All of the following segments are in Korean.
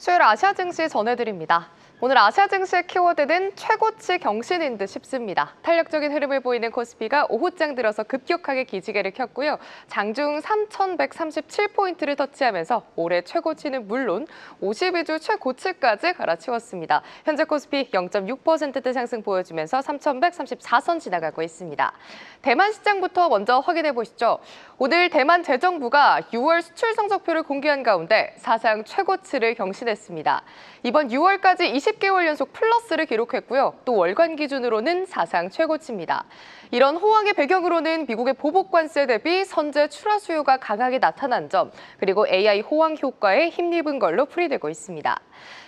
수요일 아시아 증시 전해드립니다. 오늘 아시아 증시의 키워드는 최고치 경신인 듯 싶습니다. 탄력적인 흐름을 보이는 코스피가 오후장 들어서 급격하게 기지개를 켰고요. 장중 3,137포인트를 터치하면서 올해 최고치는 물론 52주 최고치까지 갈아치웠습니다. 현재 코스피 0.6%대 상승 보여주면서 3,134선 지나가고 있습니다. 대만 시장부터 먼저 확인해 보시죠. 오늘 대만 재정부가 6월 수출 성적표를 공개한 가운데 사상 최고치를 경신했습니다. 이번 6월까지 20개월 연속 플러스를 기록했고요. 또 월간 기준으로는 사상 최고치입니다. 이런 호황의 배경으로는 미국의 보복 관세 대비 선제 출하 수요가 강하게 나타난 점, 그리고 AI 호황 효과에 힘입은 걸로 풀이되고 있습니다.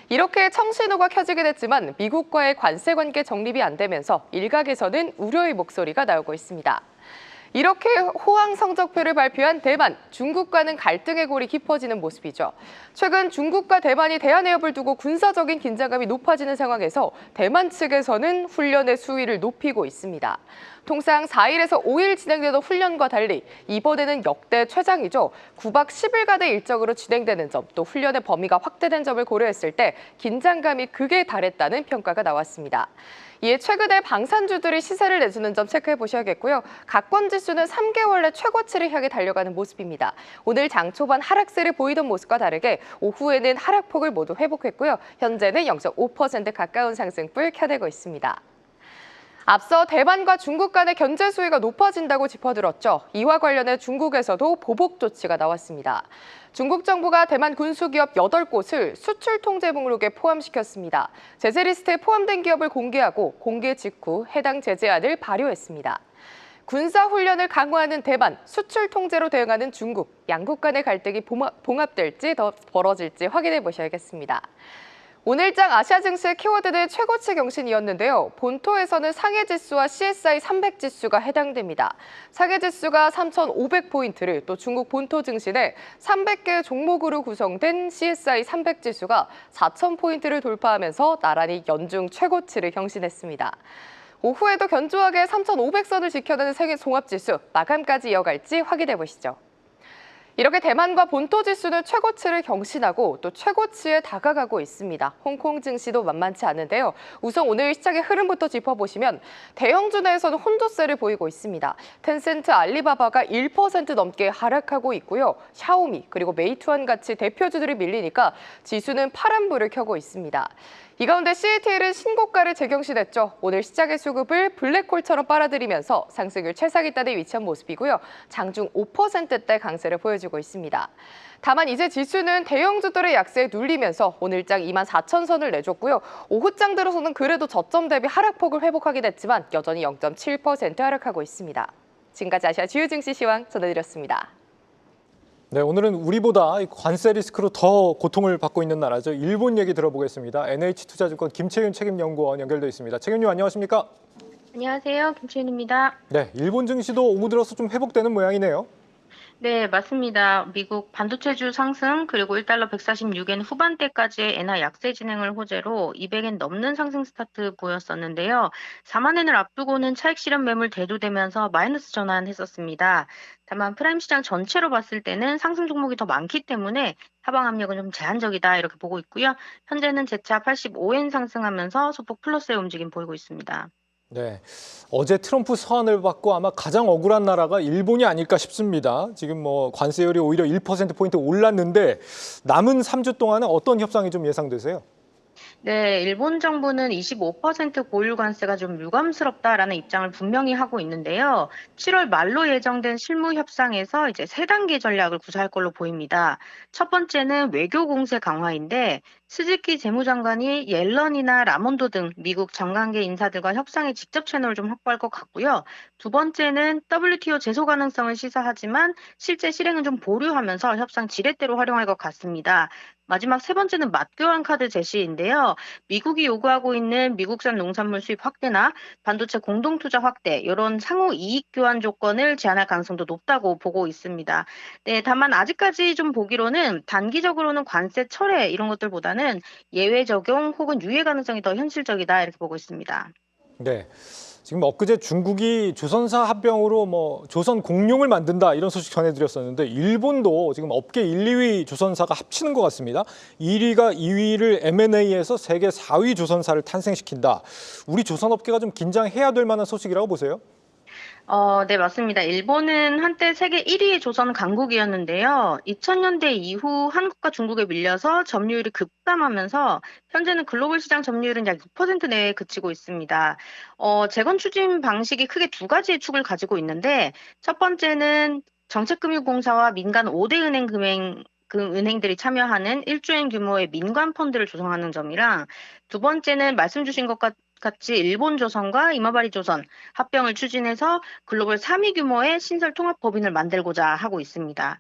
이렇게 청신호가 켜지게 됐지만 미국과의 관세 관계 정립이 안 되면서 일각에서는 우려의 목소리가 나오고 있습니다. 이렇게 호황 성적표를 발표한 대만, 중국과는 갈등의 골이 깊어지는 모습이죠. 최근 중국과 대만이 대한해협을 두고 군사적인 긴장감이 높아지는 상황에서 대만 측에서는 훈련의 수위를 높이고 있습니다. 통상 4일에서 5일 진행되던 훈련과 달리 이번에는 역대 최장이죠. 9박 10일간의 일정으로 진행되는 점, 또 훈련의 범위가 확대된 점을 고려했을 때 긴장감이 극에 달했다는 평가가 나왔습니다. 이에 최근에 방산주들이 시세를 내주는 점 체크해 보셔야겠고요. 각권 지수는 3개월 내 최고치를 향해 달려가는 모습입니다. 오늘 장 초반 하락세를 보이던 모습과 다르게 오후에는 하락폭을 모두 회복했고요. 현재는 0.5% 가까운 상승불 켜내고 있습니다. 앞서 대만과 중국 간의 견제 수위가 높아진다고 짚어들었죠. 이와 관련해 중국에서도 보복 조치가 나왔습니다. 중국 정부가 대만 군수기업 8곳을 수출 통제 목록에 포함시켰습니다. 제재 리스트에 포함된 기업을 공개하고 공개 직후 해당 제재안을 발효했습니다. 군사훈련을 강화하는 대만, 수출 통제로 대응하는 중국, 양국 간의 갈등이 봉합될지 더 벌어질지 확인해 보셔야겠습니다. 오늘장 아시아 증시의 키워드는 최고치 경신이었는데요. 본토에서는 상해지수와 CSI 300지수가 해당됩니다. 상해지수가 3,500포인트를, 또 중국 본토 증시내 300개 종목으로 구성된 CSI 300지수가 4,000포인트를 돌파하면서 나란히 연중 최고치를 경신했습니다. 오후에도 견조하게 3,500선을 지켜내는 세계 종합지수, 마감까지 이어갈지 확인해 보시죠. 이렇게 대만과 본토 지수는 최고치를 경신하고 또 최고치에 다가가고 있습니다. 홍콩 증시도 만만치 않은데요. 우선 오늘 시장의 흐름부터 짚어보시면 대형주 내에서는 혼조세를 보이고 있습니다. 텐센트, 알리바바가 1% 넘게 하락하고 있고요. 샤오미 그리고 메이투안 같이 대표주들이 밀리니까 지수는 파란불을 켜고 있습니다. 이 가운데 CATL은 신고가를 재경신했죠. 오늘 시장의 수급을 블랙홀처럼 빨아들이면서 상승률 최상위단에 위치한 모습이고요. 장중 5%대 강세를 보여주고 있습니다. 다만 이제 지수는 대형주들의 약세에 눌리면서 오늘장 24,000선을 내줬고요. 오후장 들어서는 그래도 저점 대비 하락폭을 회복하긴 했지만 여전히 0.7% 하락하고 있습니다. 지금까지 아시아 주요 증시 시황 전해드렸습니다. 네, 오늘은 우리보다 관세 리스크로 더 고통을 받고 있는 나라죠. 일본 얘기 들어보겠습니다. NH투자증권 김채윤 책임연구원 연결돼 있습니다. 책임님 안녕하십니까? 안녕하세요. 김채윤입니다. 네, 일본 증시도 오후 들어서 좀 회복되는 모양이네요. 네, 맞습니다. 미국 반도체주 상승 그리고 1달러 146엔 후반대까지의 엔화 약세 진행을 호재로 200엔 넘는 상승 스타트 보였었는데요. 4만 엔을 앞두고는 차익 실현 매물 대두되면서 마이너스 전환했었습니다. 다만 프라임 시장 전체로 봤을 때는 상승 종목이 더 많기 때문에 하방 압력은 좀 제한적이다 이렇게 보고 있고요. 현재는 재차 85엔 상승하면서 소폭 플러스의 움직임 보이고 있습니다. 네, 어제 트럼프 서한을 받고 아마 가장 억울한 나라가 일본이 아닐까 싶습니다. 지금 뭐 관세율이 오히려 1%포인트 올랐는데 남은 3주 동안은 어떤 협상이 좀 예상되세요? 네, 일본 정부는 25% 고율 관세가 좀 유감스럽다라는 입장을 분명히 하고 있는데요. 7월 말로 예정된 실무 협상에서 이제 3단계 전략을 구사할 걸로 보입니다. 첫 번째는 외교 공세 강화인데 스즈키 재무장관이 옐런이나 라몬도 등 미국 정관계 인사들과 협상에 직접 채널을 좀 확보할 것 같고요. 두 번째는 WTO 제소 가능성을 시사하지만 실제 실행은 좀 보류하면서 협상 지렛대로 활용할 것 같습니다. 마지막 세 번째는 맞교환 카드 제시인데요. 미국이 요구하고 있는 미국산 농산물 수입 확대나 반도체 공동 투자 확대 이런 상호 이익 교환 조건을 제한할 가능성도 높다고 보고 있습니다. 네, 다만 아직까지 좀 보기로는 단기적으로는 관세 철회 이런 것들보다는 예외 적용 혹은 유예 가능성이 더 현실적이다 이렇게 보고 있습니다. 네. 지금 엊그제 중국이 조선사 합병으로 뭐 조선 공룡을 만든다 이런 소식 전해드렸었는데 일본도 지금 업계 1, 2위 조선사가 합치는 것 같습니다. 1위가 2위를 M&A에서 세계 4위 조선사를 탄생시킨다. 우리 조선업계가 좀 긴장해야 될 만한 소식이라고 보세요? 네, 맞습니다. 일본은 한때 세계 1위의 조선 강국이었는데요. 2000년대 이후 한국과 중국에 밀려서 점유율이 급감하면서 현재는 글로벌 시장 점유율은 약 6% 내외에 그치고 있습니다. 재건 추진 방식이 크게 두 가지의 축을 가지고 있는데 첫 번째는 정책금융공사와 민간 5대 은행들이 참여하는 1조엔 규모의 민관 펀드를 조성하는 점이랑 두 번째는 말씀 주신 것 같이 일본조선과 이마바리조선 합병을 추진해서 글로벌 3위 규모의 신설 통합법인을 만들고자 하고 있습니다.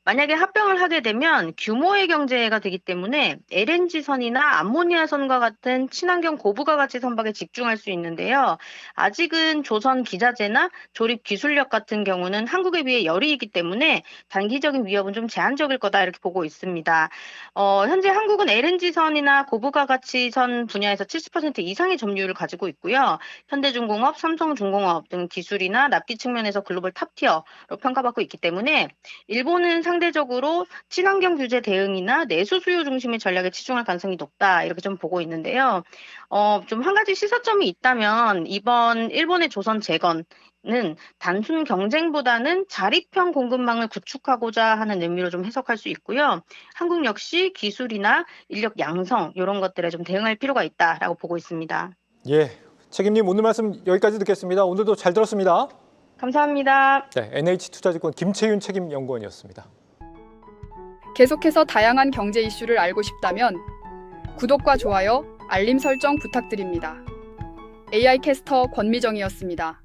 만약에 합병을 하게 되면 규모의 경제가 되기 때문에 LNG선이나 암모니아선과 같은 친환경 고부가 가치 선박에 집중할 수 있는데요. 아직은 조선 기자재나 조립 기술력 같은 경우는 한국에 비해 열이이기 때문에 단기적인 위협은 좀 제한적일 거다 이렇게 보고 있습니다. 현재 한국은 LNG선이나 고부가 가치선 분야에서 70% 이상의 점유율을 가지고 있고요. 현대중공업, 삼성중공업 등 기술이나 납기 측면에서 글로벌 탑티어로 평가받고 있기 때문에 일본은 상대적으로 친환경 규제 대응이나 내수 수요 중심의 전략에 치중할 가능성이 높다 이렇게 좀 보고 있는데요. 좀 한 가지 시사점이 있다면 이번 일본의 조선 재건은 단순 경쟁보다는 자립형 공급망을 구축하고자 하는 의미로 좀 해석할 수 있고요. 한국 역시 기술이나 인력 양성 이런 것들에 좀 대응할 필요가 있다라고 보고 있습니다. 예, 책임님 오늘 말씀 여기까지 듣겠습니다. 오늘도 잘 들었습니다. 감사합니다. 네, NH투자증권 김채윤 책임연구원이었습니다. 계속해서 다양한 경제 이슈를 알고 싶다면 구독과 좋아요, 알림 설정 부탁드립니다. AI 캐스터 권미정이었습니다.